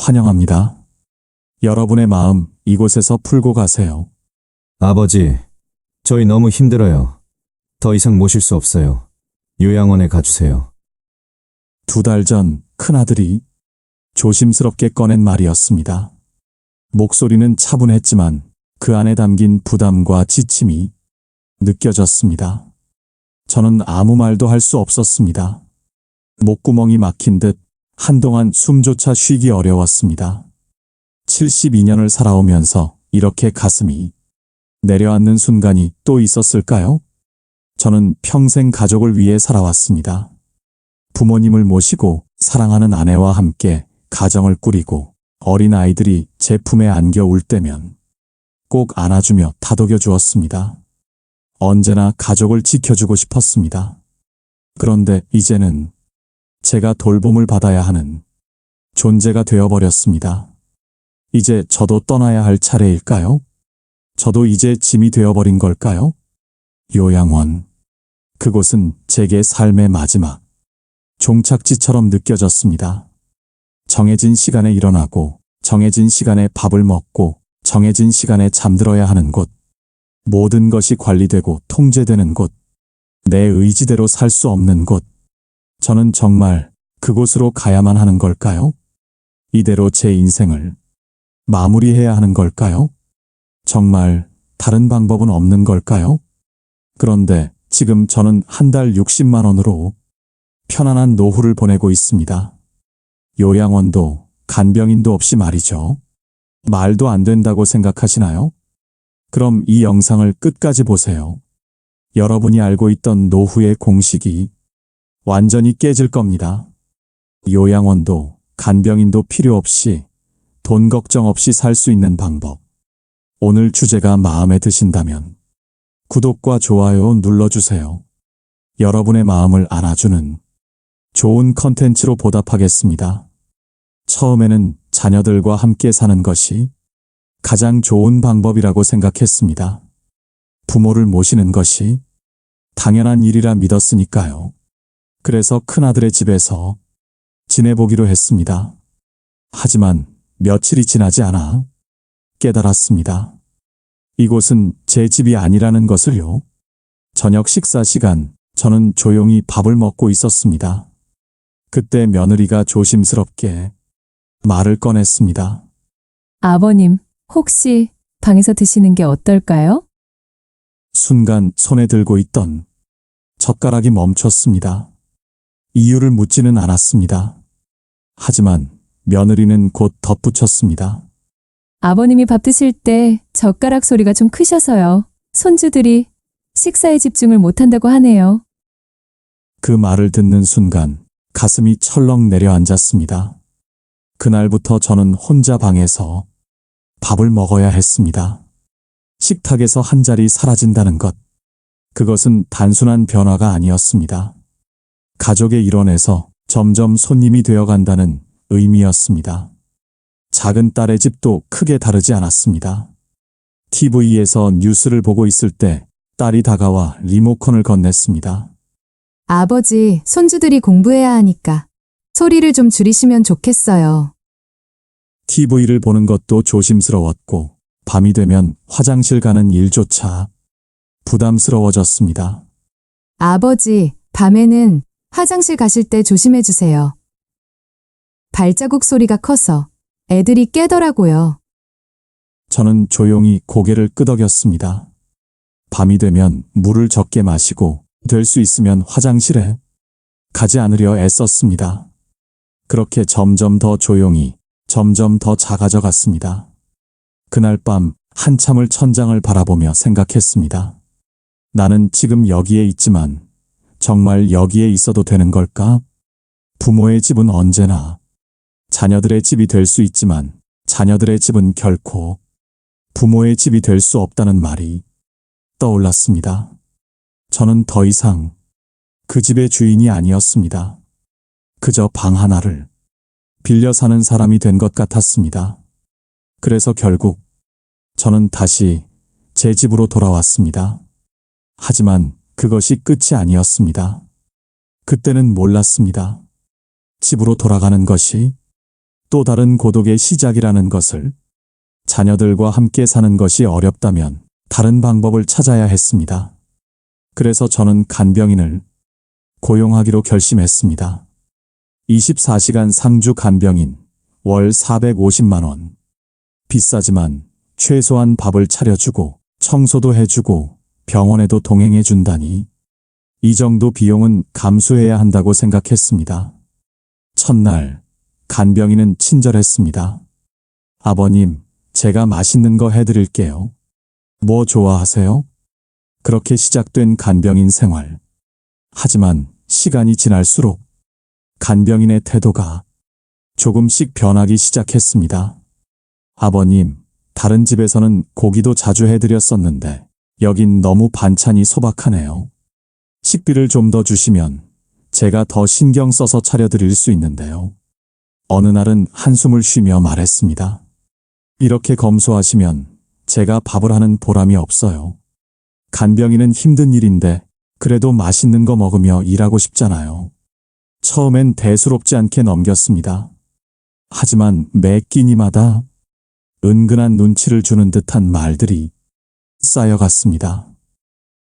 환영합니다. 여러분의 마음 이곳에서 풀고 가세요. 아버지, 저희 너무 힘들어요. 더 이상 모실 수 없어요. 요양원에 가주세요. 2달 전 큰아들이 조심스럽게 꺼낸 말이었습니다. 목소리는 차분했지만 그 안에 담긴 부담과 지침이 느껴졌습니다. 저는 아무 말도 할 수 없었습니다. 목구멍이 막힌 듯 한동안 숨조차 쉬기 어려웠습니다. 72년을 살아오면서 이렇게 가슴이 내려앉는 순간이 또 있었을까요? 저는 평생 가족을 위해 살아왔습니다. 부모님을 모시고 사랑하는 아내와 함께 가정을 꾸리고 어린 아이들이 제 품에 안겨 울 때면 꼭 안아주며 다독여 주었습니다. 언제나 가족을 지켜주고 싶었습니다. 그런데 이제는 제가 돌봄을 받아야 하는 존재가 되어버렸습니다. 이제 저도 떠나야 할 차례일까요? 저도 이제 짐이 되어버린 걸까요? 요양원. 그곳은 제게 삶의 마지막 종착지처럼 느껴졌습니다. 정해진 시간에 일어나고, 정해진 시간에 밥을 먹고, 정해진 시간에 잠들어야 하는 곳. 모든 것이 관리되고 통제되는 곳. 내 의지대로 살 수 없는 곳. 저는 정말 그곳으로 가야만 하는 걸까요? 이대로 제 인생을 마무리해야 하는 걸까요? 정말 다른 방법은 없는 걸까요? 그런데 지금 저는 한 달 60만 원으로 편안한 노후를 보내고 있습니다. 요양원도 간병인도 없이 말이죠. 말도 안 된다고 생각하시나요? 그럼 이 영상을 끝까지 보세요. 여러분이 알고 있던 노후의 공식이 완전히 깨질 겁니다. 요양원도 간병인도 필요 없이 돈 걱정 없이 살 수 있는 방법. 오늘 주제가 마음에 드신다면 구독과 좋아요 눌러주세요. 여러분의 마음을 안아주는 좋은 컨텐츠로 보답하겠습니다. 처음에는 자녀들과 함께 사는 것이 가장 좋은 방법이라고 생각했습니다. 부모를 모시는 것이 당연한 일이라 믿었으니까요. 그래서 큰아들의 집에서 지내보기로 했습니다. 하지만 며칠이 지나지 않아 깨달았습니다. 이곳은 제 집이 아니라는 것을요. 저녁 식사 시간, 저는 조용히 밥을 먹고 있었습니다. 그때 며느리가 조심스럽게 말을 꺼냈습니다. 아버님, 혹시 방에서 드시는 게 어떨까요? 순간 손에 들고 있던 젓가락이 멈췄습니다. 이유를 묻지는 않았습니다. 하지만 며느리는 곧 덧붙였습니다. 아버님이 밥 드실 때 젓가락 소리가 좀 크셔서요. 손주들이 식사에 집중을 못한다고 하네요. 그 말을 듣는 순간 가슴이 철렁 내려앉았습니다. 그날부터 저는 혼자 방에서 밥을 먹어야 했습니다. 식탁에서 한 자리 사라진다는 것. 그것은 단순한 변화가 아니었습니다. 가족의 일원에서 점점 손님이 되어간다는 의미였습니다. 작은 딸의 집도 크게 다르지 않았습니다. TV에서 뉴스를 보고 있을 때 딸이 다가와 리모컨을 건넸습니다. 아버지, 손주들이 공부해야 하니까 소리를 좀 줄이시면 좋겠어요. TV를 보는 것도 조심스러웠고 밤이 되면 화장실 가는 일조차 부담스러워졌습니다. 아버지, 밤에는 화장실 가실 때 조심해 주세요. 발자국 소리가 커서 애들이 깨더라고요. 저는 조용히 고개를 끄덕였습니다. 밤이 되면 물을 적게 마시고 될 수 있으면 화장실에 가지 않으려 애썼습니다. 그렇게 점점 더 조용히, 점점 더 작아져 갔습니다. 그날 밤 한참을 천장을 바라보며 생각했습니다. 나는 지금 여기에 있지만 정말 여기에 있어도 되는 걸까? 부모의 집은 언제나 자녀들의 집이 될 수 있지만 자녀들의 집은 결코 부모의 집이 될 수 없다는 말이 떠올랐습니다. 저는 더 이상 그 집의 주인이 아니었습니다. 그저 방 하나를 빌려 사는 사람이 된 것 같았습니다. 그래서 결국 저는 다시 제 집으로 돌아왔습니다. 하지만 그것이 끝이 아니었습니다. 그때는 몰랐습니다. 집으로 돌아가는 것이 또 다른 고독의 시작이라는 것을, 자녀들과 함께 사는 것이 어렵다면 다른 방법을 찾아야 했습니다. 그래서 저는 간병인을 고용하기로 결심했습니다. 24시간 상주 간병인, 월 450만 원. 비싸지만 최소한 밥을 차려주고 청소도 해주고 병원에도 동행해준다니 이 정도 비용은 감수해야 한다고 생각했습니다. 첫날 간병인은 친절했습니다. 아버님, 제가 맛있는 거 해드릴게요. 뭐 좋아하세요? 그렇게 시작된 간병인 생활. 하지만 시간이 지날수록 간병인의 태도가 조금씩 변하기 시작했습니다. 아버님, 다른 집에서는 고기도 자주 해드렸었는데 여긴 너무 반찬이 소박하네요. 식비를 좀 더 주시면 제가 더 신경 써서 차려드릴 수 있는데요. 어느 날은 한숨을 쉬며 말했습니다. 이렇게 검소하시면 제가 밥을 하는 보람이 없어요. 간병인은 힘든 일인데 그래도 맛있는 거 먹으며 일하고 싶잖아요. 처음엔 대수롭지 않게 넘겼습니다. 하지만 매 끼니마다 은근한 눈치를 주는 듯한 말들이 쌓여갔습니다.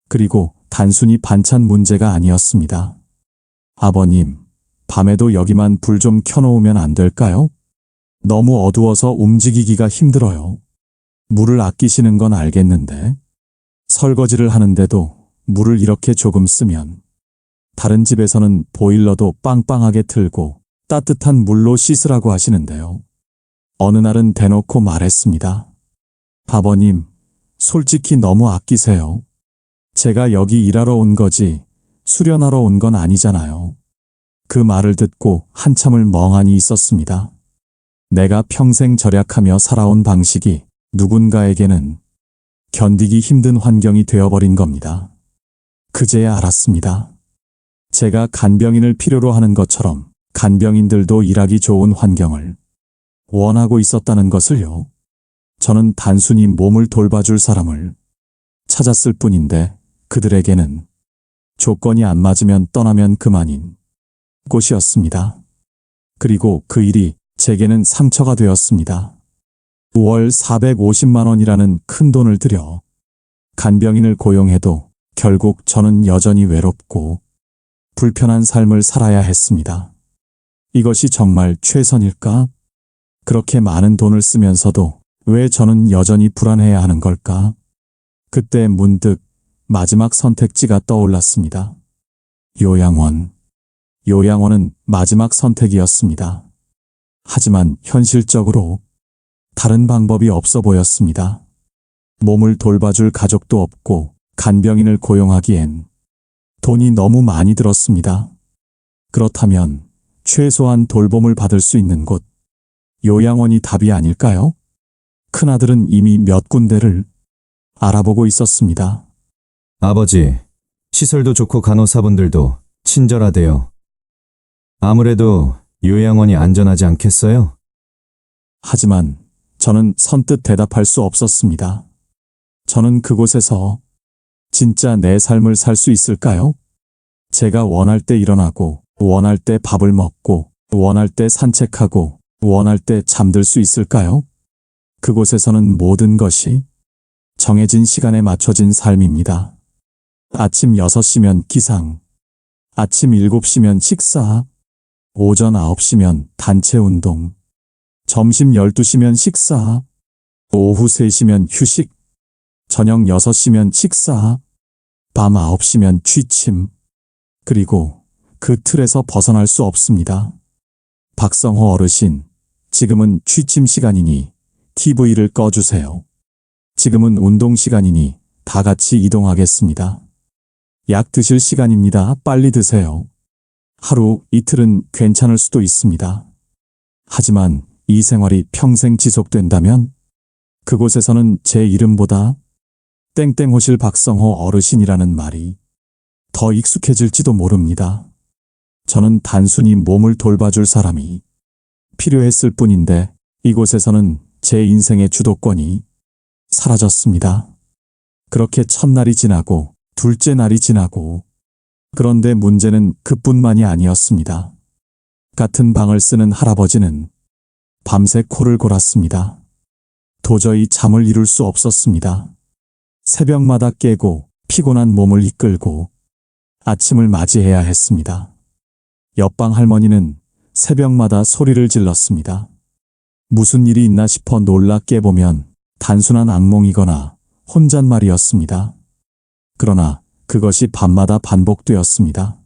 그리고 단순히 반찬 문제가 아니었습니다. 아버님, 밤에도 여기만 불 좀 켜놓으면 안 될까요? 너무 어두워서 움직이기가 힘들어요. 물을 아끼시는 건 알겠는데 설거지를 하는데도 물을 이렇게 조금 쓰면 다른 집에서는 보일러도 빵빵하게 틀고 따뜻한 물로 씻으라고 하시는데요. 어느 날은 대놓고 말했습니다. 아버님, 솔직히 너무 아끼세요. 제가 여기 일하러 온 거지 수련하러 온 건 아니잖아요. 그 말을 듣고 한참을 멍하니 있었습니다. 내가 평생 절약하며 살아온 방식이 누군가에게는 견디기 힘든 환경이 되어버린 겁니다. 그제야 알았습니다. 제가 간병인을 필요로 하는 것처럼 간병인들도 일하기 좋은 환경을 원하고 있었다는 것을요. 저는 단순히 몸을 돌봐줄 사람을 찾았을 뿐인데 그들에게는 조건이 안 맞으면 떠나면 그만인 곳이었습니다. 그리고 그 일이 제게는 상처가 되었습니다. 월 450만 원이라는 큰 돈을 들여 간병인을 고용해도 결국 저는 여전히 외롭고 불편한 삶을 살아야 했습니다. 이것이 정말 최선일까? 그렇게 많은 돈을 쓰면서도 왜 저는 여전히 불안해야 하는 걸까? 그때 문득 마지막 선택지가 떠올랐습니다. 요양원. 요양원은 마지막 선택이었습니다. 하지만 현실적으로 다른 방법이 없어 보였습니다. 몸을 돌봐줄 가족도 없고 간병인을 고용하기엔 돈이 너무 많이 들었습니다. 그렇다면 최소한 돌봄을 받을 수 있는 곳, 요양원이 답이 아닐까요? 큰아들은 이미 몇 군데를 알아보고 있었습니다. 아버지, 시설도 좋고 간호사분들도 친절하대요. 아무래도 요양원이 안전하지 않겠어요? 하지만 저는 선뜻 대답할 수 없었습니다. 저는 그곳에서 진짜 내 삶을 살 수 있을까요? 제가 원할 때 일어나고, 원할 때 밥을 먹고, 원할 때 산책하고, 원할 때 잠들 수 있을까요? 그곳에서는 모든 것이 정해진 시간에 맞춰진 삶입니다. 아침 6시면 기상, 아침 7시면 식사, 오전 9시면 단체 운동, 점심 12시면 식사, 오후 3시면 휴식, 저녁 6시면 식사, 밤 9시면 취침, 그리고 그 틀에서 벗어날 수 없습니다. 박성호 어르신, 지금은 취침 시간이니 TV를 꺼주세요. 지금은 운동 시간이니 다 같이 이동하겠습니다. 약 드실 시간입니다. 빨리 드세요. 하루, 이틀은 괜찮을 수도 있습니다. 하지만 이 생활이 평생 지속된다면 그곳에서는 제 이름보다 땡땡호실 박성호 어르신이라는 말이 더 익숙해질지도 모릅니다. 저는 단순히 몸을 돌봐줄 사람이 필요했을 뿐인데 이곳에서는 제 인생의 주도권이 사라졌습니다. 그렇게 첫날이 지나고 둘째 날이 지나고 그런데 문제는 그뿐만이 아니었습니다. 같은 방을 쓰는 할아버지는 밤새 코를 골았습니다. 도저히 잠을 이룰 수 없었습니다. 새벽마다 깨고 피곤한 몸을 이끌고 아침을 맞이해야 했습니다. 옆방 할머니는 새벽마다 소리를 질렀습니다. 무슨 일이 있나 싶어 놀라 깨보면 단순한 악몽이거나 혼잣말이었습니다. 그러나 그것이 밤마다 반복되었습니다.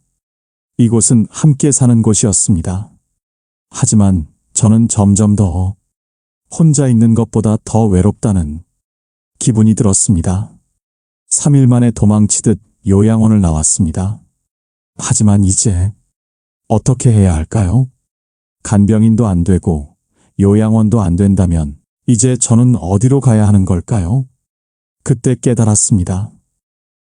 이곳은 함께 사는 곳이었습니다. 하지만 저는 점점 더 혼자 있는 것보다 더 외롭다는 기분이 들었습니다. 3일 만에 도망치듯 요양원을 나왔습니다. 하지만 이제 어떻게 해야 할까요? 간병인도 안 되고 요양원도 안 된다면 이제 저는 어디로 가야 하는 걸까요? 그때 깨달았습니다.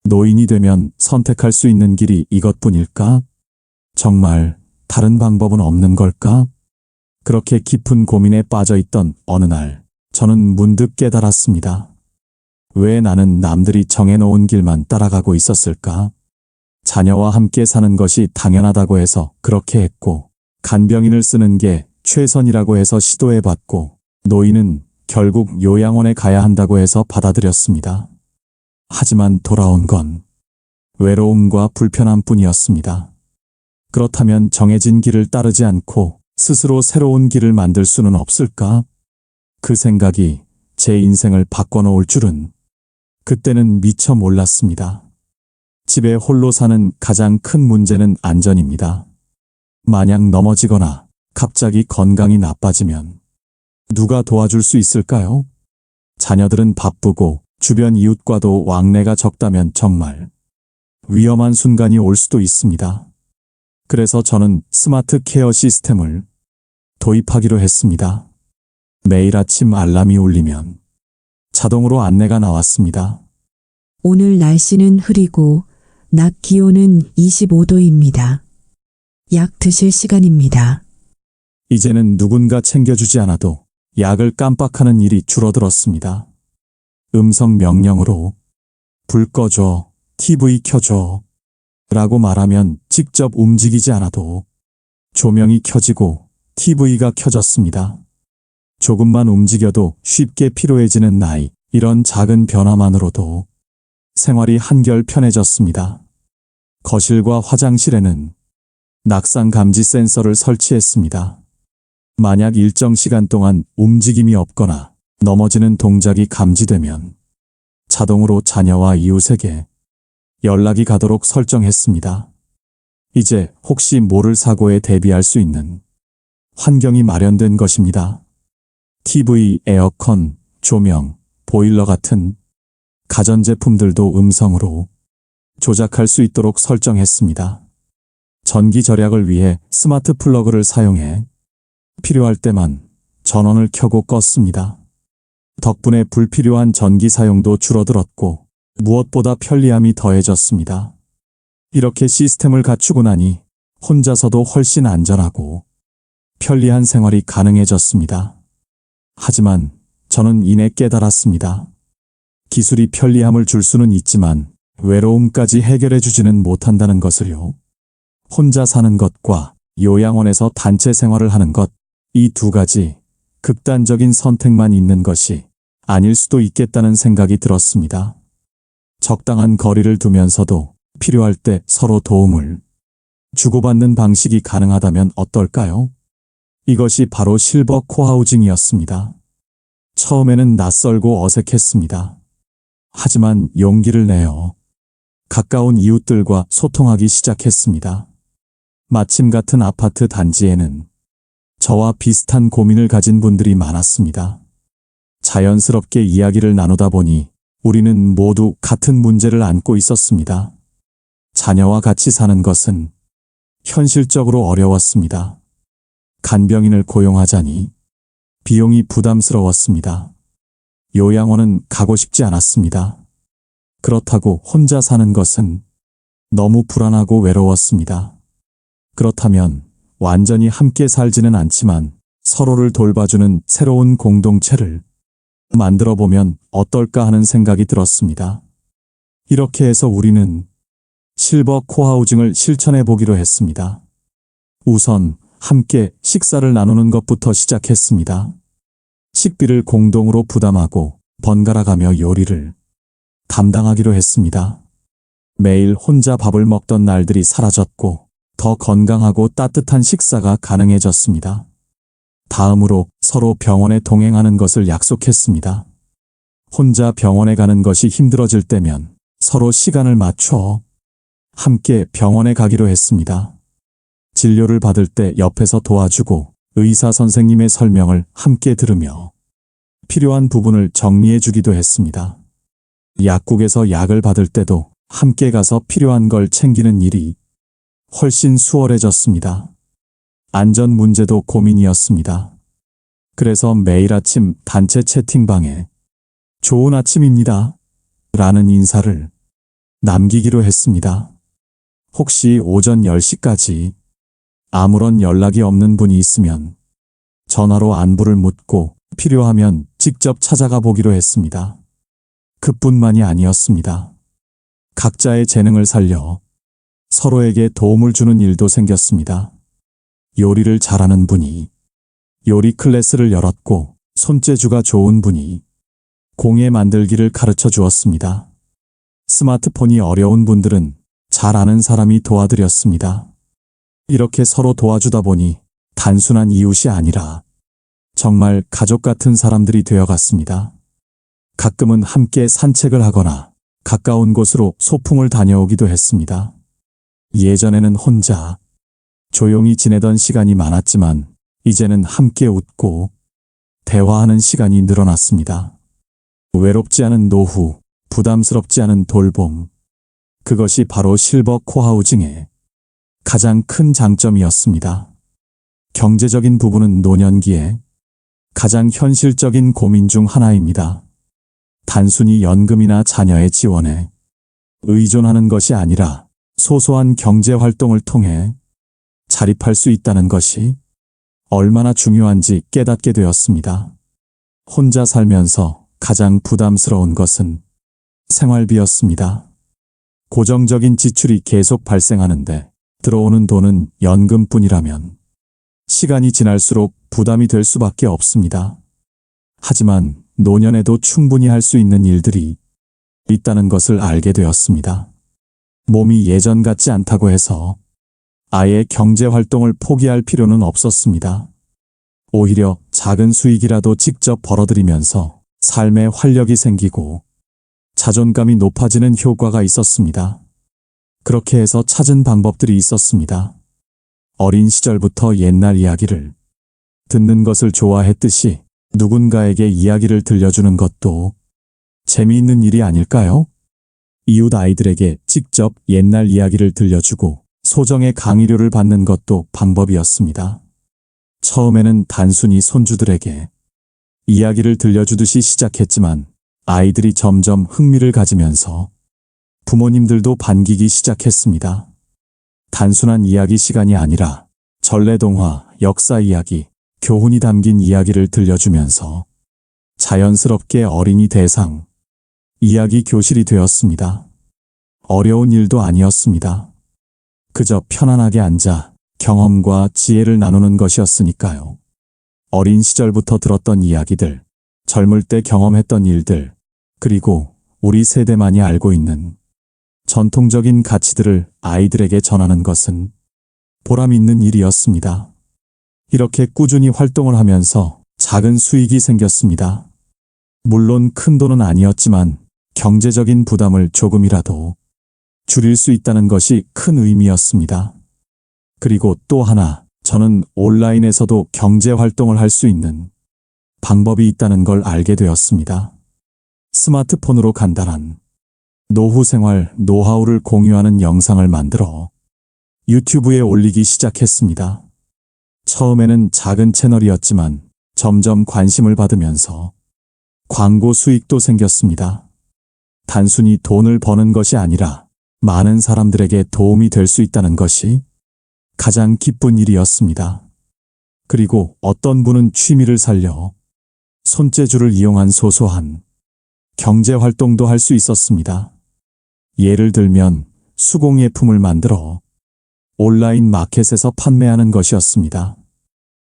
노인이 되면 선택할 수 있는 길이 이것뿐일까? 정말 다른 방법은 없는 걸까? 그렇게 깊은 고민에 빠져 있던 어느 날, 저는 문득 깨달았습니다. 왜 나는 남들이 정해놓은 길만 따라가고 있었을까? 자녀와 함께 사는 것이 당연하다고 해서 그렇게 했고, 간병인을 쓰는 게 최선이라고 해서 시도해봤고, 노인은 결국 요양원에 가야 한다고 해서 받아들였습니다. 하지만 돌아온 건 외로움과 불편함뿐이었습니다. 그렇다면 정해진 길을 따르지 않고 스스로 새로운 길을 만들 수는 없을까? 그 생각이 제 인생을 바꿔놓을 줄은 그때는 미처 몰랐습니다. 집에 홀로 사는 가장 큰 문제는 안전입니다. 만약 넘어지거나 갑자기 건강이 나빠지면 누가 도와줄 수 있을까요? 자녀들은 바쁘고 주변 이웃과도 왕래가 적다면 정말 위험한 순간이 올 수도 있습니다. 그래서 저는 스마트 케어 시스템을 도입하기로 했습니다. 매일 아침 알람이 울리면 자동으로 안내가 나왔습니다. 오늘 날씨는 흐리고 낮 기온은 25도입니다. 약 드실 시간입니다. 이제는 누군가 챙겨주지 않아도 약을 깜빡하는 일이 줄어들었습니다. 음성 명령으로 불 꺼줘, TV 켜줘 라고 말하면 직접 움직이지 않아도 조명이 켜지고 TV가 켜졌습니다. 조금만 움직여도 쉽게 피로해지는 나이, 이런 작은 변화만으로도 생활이 한결 편해졌습니다. 거실과 화장실에는 낙상 감지 센서를 설치했습니다. 만약 일정 시간 동안 움직임이 없거나 넘어지는 동작이 감지되면 자동으로 자녀와 이웃에게 연락이 가도록 설정했습니다. 이제 혹시 모를 사고에 대비할 수 있는 환경이 마련된 것입니다. TV, 에어컨, 조명, 보일러 같은 가전제품들도 음성으로 조작할 수 있도록 설정했습니다. 전기 절약을 위해 스마트 플러그를 사용해 필요할 때만 전원을 켜고 껐습니다. 덕분에 불필요한 전기 사용도 줄어들었고 무엇보다 편리함이 더해졌습니다. 이렇게 시스템을 갖추고 나니 혼자서도 훨씬 안전하고 편리한 생활이 가능해졌습니다. 하지만 저는 이내 깨달았습니다. 기술이 편리함을 줄 수는 있지만 외로움까지 해결해 주지는 못한다는 것을요. 혼자 사는 것과 요양원에서 단체 생활을 하는 것, 이 두 가지 극단적인 선택만 있는 것이 아닐 수도 있겠다는 생각이 들었습니다. 적당한 거리를 두면서도 필요할 때 서로 도움을 주고받는 방식이 가능하다면 어떨까요? 이것이 바로 실버 코하우징이었습니다. 처음에는 낯설고 어색했습니다. 하지만 용기를 내어 가까운 이웃들과 소통하기 시작했습니다. 마침 같은 아파트 단지에는 저와 비슷한 고민을 가진 분들이 많았습니다. 자연스럽게 이야기를 나누다 보니 우리는 모두 같은 문제를 안고 있었습니다. 자녀와 같이 사는 것은 현실적으로 어려웠습니다. 간병인을 고용하자니 비용이 부담스러웠습니다. 요양원은 가고 싶지 않았습니다. 그렇다고 혼자 사는 것은 너무 불안하고 외로웠습니다. 그렇다면 완전히 함께 살지는 않지만 서로를 돌봐주는 새로운 공동체를 만들어 보면 어떨까 하는 생각이 들었습니다. 이렇게 해서 우리는 실버 코하우징을 실천해 보기로 했습니다. 우선 함께 식사를 나누는 것부터 시작했습니다. 식비를 공동으로 부담하고 번갈아가며 요리를 담당하기로 했습니다. 매일 혼자 밥을 먹던 날들이 사라졌고 더 건강하고 따뜻한 식사가 가능해졌습니다. 다음으로 서로 병원에 동행하는 것을 약속했습니다. 혼자 병원에 가는 것이 힘들어질 때면 서로 시간을 맞춰 함께 병원에 가기로 했습니다. 진료를 받을 때 옆에서 도와주고 의사 선생님의 설명을 함께 들으며 필요한 부분을 정리해 주기도 했습니다. 약국에서 약을 받을 때도 함께 가서 필요한 걸 챙기는 일이 훨씬 수월해졌습니다. 안전 문제도 고민이었습니다. 그래서 매일 아침 단체 채팅방에 좋은 아침입니다. 라는 인사를 남기기로 했습니다. 혹시 오전 10시까지 아무런 연락이 없는 분이 있으면 전화로 안부를 묻고 필요하면 직접 찾아가 보기로 했습니다. 그뿐만이 아니었습니다. 각자의 재능을 살려 서로에게 도움을 주는 일도 생겼습니다. 요리를 잘하는 분이 요리 클래스를 열었고 손재주가 좋은 분이 공예 만들기를 가르쳐 주었습니다. 스마트폰이 어려운 분들은 잘 아는 사람이 도와드렸습니다. 이렇게 서로 도와주다 보니 단순한 이웃이 아니라 정말 가족 같은 사람들이 되어갔습니다. 가끔은 함께 산책을 하거나 가까운 곳으로 소풍을 다녀오기도 했습니다. 예전에는 혼자 조용히 지내던 시간이 많았지만 이제는 함께 웃고 대화하는 시간이 늘어났습니다. 외롭지 않은 노후, 부담스럽지 않은 돌봄. 그것이 바로 실버 코하우징의 가장 큰 장점이었습니다. 경제적인 부분은 노년기에 가장 현실적인 고민 중 하나입니다. 단순히 연금이나 자녀의 지원에 의존하는 것이 아니라 소소한 경제 활동을 통해 자립할 수 있다는 것이 얼마나 중요한지 깨닫게 되었습니다. 혼자 살면서 가장 부담스러운 것은 생활비였습니다. 고정적인 지출이 계속 발생하는데 들어오는 돈은 연금뿐이라면 시간이 지날수록 부담이 될 수밖에 없습니다. 하지만 노년에도 충분히 할 수 있는 일들이 있다는 것을 알게 되었습니다. 몸이 예전 같지 않다고 해서 아예 경제 활동을 포기할 필요는 없었습니다. 오히려 작은 수익이라도 직접 벌어들이면서 삶에 활력이 생기고 자존감이 높아지는 효과가 있었습니다. 그렇게 해서 찾은 방법들이 있었습니다. 어린 시절부터 옛날 이야기를 듣는 것을 좋아했듯이 누군가에게 이야기를 들려주는 것도 재미있는 일이 아닐까요? 이웃 아이들에게 직접 옛날 이야기를 들려주고 소정의 강의료를 받는 것도 방법이었습니다. 처음에는 단순히 손주들에게 이야기를 들려주듯이 시작했지만 아이들이 점점 흥미를 가지면서 부모님들도 반기기 시작했습니다. 단순한 이야기 시간이 아니라 전래동화, 역사 이야기, 교훈이 담긴 이야기를 들려주면서 자연스럽게 어린이 대상 이야기 교실이 되었습니다. 어려운 일도 아니었습니다. 그저 편안하게 앉아 경험과 지혜를 나누는 것이었으니까요. 어린 시절부터 들었던 이야기들, 젊을 때 경험했던 일들, 그리고 우리 세대만이 알고 있는 전통적인 가치들을 아이들에게 전하는 것은 보람 있는 일이었습니다. 이렇게 꾸준히 활동을 하면서 작은 수익이 생겼습니다. 물론 큰 돈은 아니었지만 경제적인 부담을 조금이라도 줄일 수 있다는 것이 큰 의미였습니다. 그리고 또 하나, 저는 온라인에서도 경제 활동을 할 수 있는 방법이 있다는 걸 알게 되었습니다. 스마트폰으로 간단한 노후 생활 노하우를 공유하는 영상을 만들어 유튜브에 올리기 시작했습니다. 처음에는 작은 채널이었지만 점점 관심을 받으면서 광고 수익도 생겼습니다. 단순히 돈을 버는 것이 아니라 많은 사람들에게 도움이 될 수 있다는 것이 가장 기쁜 일이었습니다. 그리고 어떤 분은 취미를 살려 손재주를 이용한 소소한 경제 활동도 할 수 있었습니다. 예를 들면 수공예품을 만들어 온라인 마켓에서 판매하는 것이었습니다.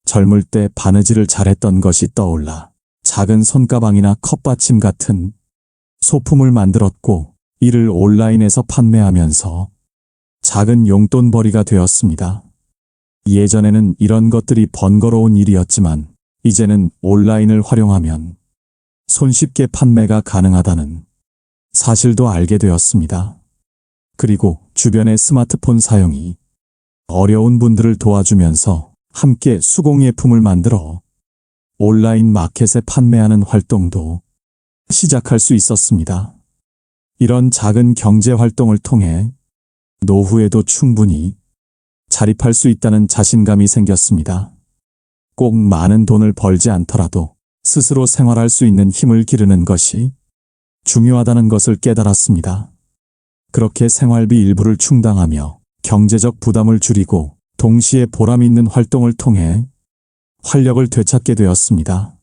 젊을 때 바느질을 잘했던 것이 떠올라 작은 손가방이나 컵받침 같은 소품을 만들었고 이를 온라인에서 판매하면서 작은 용돈벌이가 되었습니다. 예전에는 이런 것들이 번거로운 일이었지만 이제는 온라인을 활용하면 손쉽게 판매가 가능하다는 사실도 알게 되었습니다. 그리고 주변의 스마트폰 사용이 어려운 분들을 도와주면서 함께 수공예품을 만들어 온라인 마켓에 판매하는 활동도 시작할 수 있었습니다. 이런 작은 경제 활동을 통해 노후에도 충분히 자립할 수 있다는 자신감이 생겼습니다. 꼭 많은 돈을 벌지 않더라도 스스로 생활할 수 있는 힘을 기르는 것이 중요하다는 것을 깨달았습니다. 그렇게 생활비 일부를 충당하며 경제적 부담을 줄이고 동시에 보람 있는 활동을 통해 활력을 되찾게 되었습니다.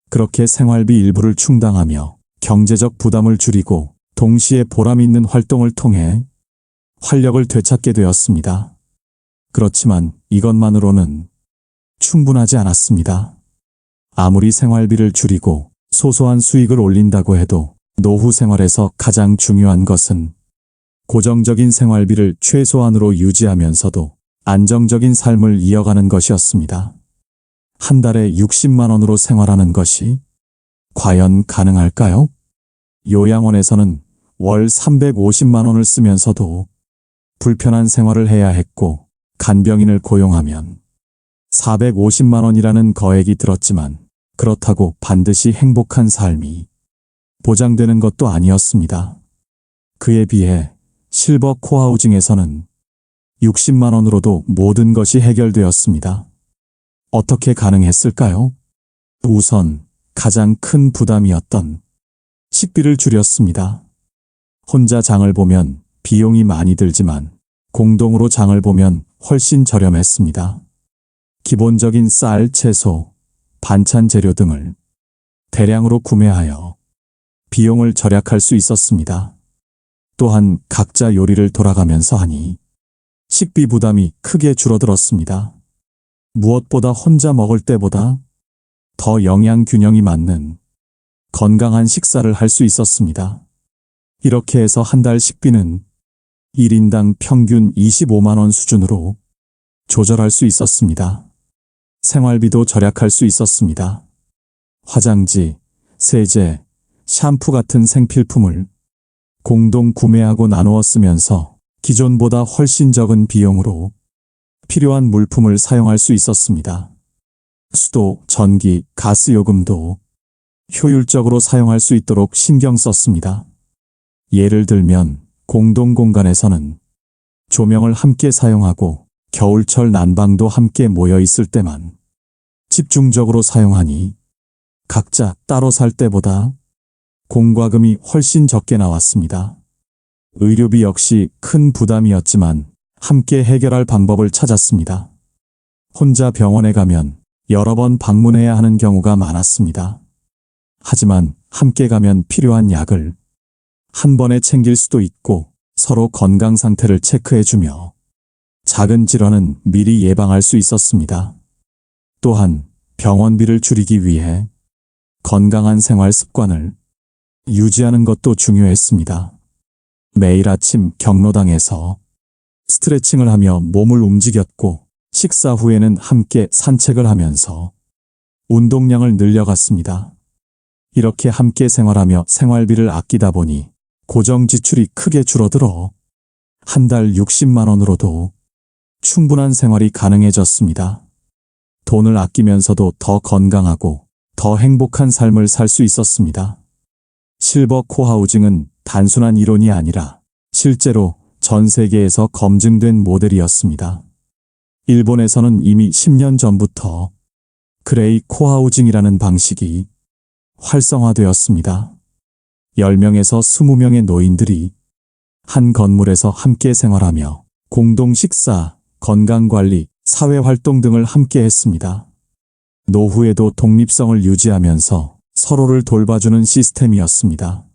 그렇게 생활비 일부를 충당하며 경제적 부담을 줄이고 동시에 보람 있는 활동을 통해 활력을 되찾게 되었습니다. 그렇지만 이것만으로는 충분하지 않았습니다. 아무리 생활비를 줄이고 소소한 수익을 올린다고 해도 노후 생활에서 가장 중요한 것은 고정적인 생활비를 최소한으로 유지하면서도 안정적인 삶을 이어가는 것이었습니다. 한 달에 60만 원으로 생활하는 것이 과연 가능할까요? 요양원에서는 월 350만 원을 쓰면서도 불편한 생활을 해야 했고 간병인을 고용하면 450만 원이라는 거액이 들었지만 그렇다고 반드시 행복한 삶이 보장되는 것도 아니었습니다. 그에 비해 실버 코하우징에서는 60만 원으로도 모든 것이 해결되었습니다. 어떻게 가능했을까요? 우선 가장 큰 부담이었던 식비를 줄였습니다. 혼자 장을 보면 비용이 많이 들지만 공동으로 장을 보면 훨씬 저렴했습니다. 기본적인 쌀, 채소, 반찬 재료 등을 대량으로 구매하여 비용을 절약할 수 있었습니다. 또한 각자 요리를 돌아가면서 하니 식비 부담이 크게 줄어들었습니다. 무엇보다 혼자 먹을 때보다 더 영양 균형이 맞는 건강한 식사를 할 수 있었습니다. 이렇게 해서 한 달 식비는 1인당 평균 25만 원 수준으로 조절할 수 있었습니다. 생활비도 절약할 수 있었습니다. 화장지, 세제, 샴푸 같은 생필품을 공동 구매하고 나누어 쓰면서 기존보다 훨씬 적은 비용으로 필요한 물품을 사용할 수 있었습니다. 수도, 전기, 가스 요금도 효율적으로 사용할 수 있도록 신경 썼습니다. 예를 들면 공동 공간에서는 조명을 함께 사용하고 겨울철 난방도 함께 모여 있을 때만 집중적으로 사용하니 각자 따로 살 때보다 공과금이 훨씬 적게 나왔습니다. 의료비 역시 큰 부담이었지만 함께 해결할 방법을 찾았습니다. 혼자 병원에 가면 여러 번 방문해야 하는 경우가 많았습니다. 하지만 함께 가면 필요한 약을 한 번에 챙길 수도 있고 서로 건강 상태를 체크해주며 작은 질환은 미리 예방할 수 있었습니다. 또한 병원비를 줄이기 위해 건강한 생활 습관을 유지하는 것도 중요했습니다. 매일 아침 경로당에서 스트레칭을 하며 몸을 움직였고 식사 후에는 함께 산책을 하면서 운동량을 늘려갔습니다. 이렇게 함께 생활하며 생활비를 아끼다 보니 고정 지출이 크게 줄어들어 한 달 60만 원으로도 충분한 생활이 가능해졌습니다. 돈을 아끼면서도 더 건강하고 더 행복한 삶을 살 수 있었습니다. 실버 코하우징은 단순한 이론이 아니라 실제로 전 세계에서 검증된 모델이었습니다. 일본에서는 이미 10년 전부터 그레이 코하우징이라는 방식이 활성화되었습니다. 10명에서 20명의 노인들이 한 건물에서 함께 생활하며 공동 식사, 건강관리, 사회활동 등을 함께 했습니다. 노후에도 독립성을 유지하면서 서로를 돌봐주는 시스템이었습니다.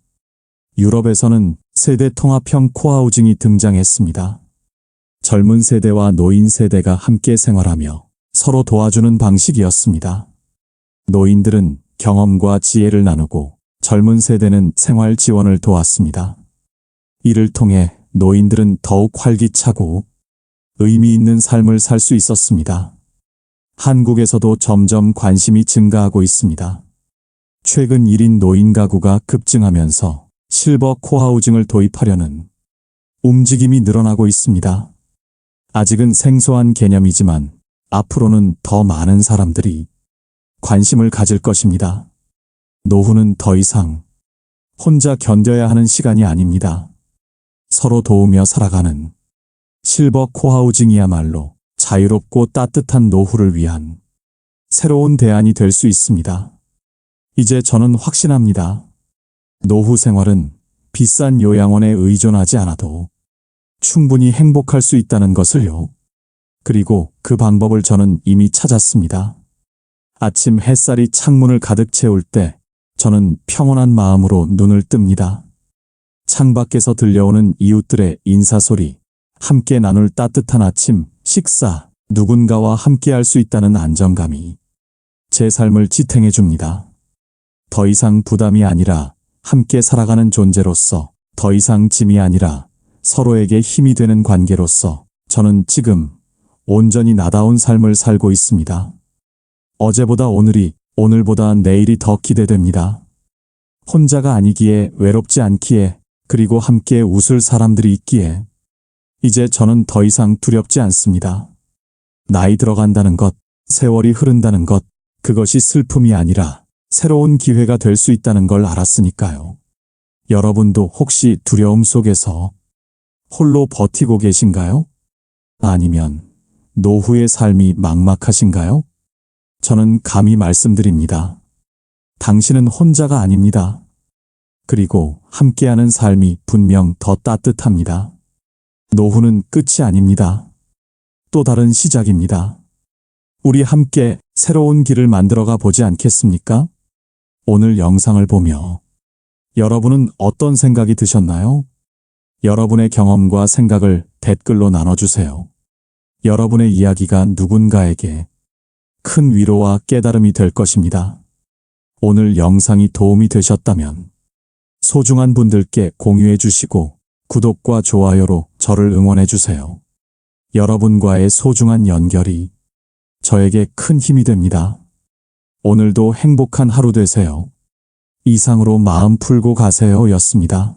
유럽에서는 세대 통합형 코하우징이 등장했습니다. 젊은 세대와 노인 세대가 함께 생활하며 서로 도와주는 방식이었습니다. 노인들은 경험과 지혜를 나누고 젊은 세대는 생활 지원을 도왔습니다. 이를 통해 노인들은 더욱 활기차고 의미 있는 삶을 살 수 있었습니다. 한국에서도 점점 관심이 증가하고 있습니다. 최근 1인 노인 가구가 급증하면서 실버 코하우징을 도입하려는 움직임이 늘어나고 있습니다. 아직은 생소한 개념이지만 앞으로는 더 많은 사람들이 관심을 가질 것입니다. 노후는 더 이상 혼자 견뎌야 하는 시간이 아닙니다. 서로 도우며 살아가는 실버 코하우징이야말로 자유롭고 따뜻한 노후를 위한 새로운 대안이 될 수 있습니다. 이제 저는 확신합니다. 노후 생활은 비싼 요양원에 의존하지 않아도 충분히 행복할 수 있다는 것을요. 그리고 그 방법을 저는 이미 찾았습니다. 아침 햇살이 창문을 가득 채울 때 저는 평온한 마음으로 눈을 뜹니다. 창밖에서 들려오는 이웃들의 인사소리, 함께 나눌 따뜻한 아침, 식사, 누군가와 함께 할 수 있다는 안정감이 제 삶을 지탱해 줍니다. 더 이상 부담이 아니라 함께 살아가는 존재로서, 더 이상 짐이 아니라 서로에게 힘이 되는 관계로서 저는 지금 온전히 나다운 삶을 살고 있습니다. 어제보다 오늘이, 오늘보다 내일이 더 기대됩니다. 혼자가 아니기에, 외롭지 않기에, 그리고 함께 웃을 사람들이 있기에 이제 저는 더 이상 두렵지 않습니다. 나이 들어간다는 것, 세월이 흐른다는 것, 그것이 슬픔이 아니라 새로운 기회가 될 수 있다는 걸 알았으니까요. 여러분도 혹시 두려움 속에서 홀로 버티고 계신가요? 아니면 노후의 삶이 막막하신가요? 저는 감히 말씀드립니다. 당신은 혼자가 아닙니다. 그리고 함께하는 삶이 분명 더 따뜻합니다. 노후는 끝이 아닙니다. 또 다른 시작입니다. 우리 함께 새로운 길을 만들어가 보지 않겠습니까? 오늘 영상을 보며 여러분은 어떤 생각이 드셨나요? 여러분의 경험과 생각을 댓글로 나눠주세요. 여러분의 이야기가 누군가에게 큰 위로와 깨달음이 될 것입니다. 오늘 영상이 도움이 되셨다면 소중한 분들께 공유해 주시고 구독과 좋아요로 저를 응원해 주세요. 여러분과의 소중한 연결이 저에게 큰 힘이 됩니다. 오늘도 행복한 하루 되세요. 이상으로 마음 풀고 가세요 였습니다.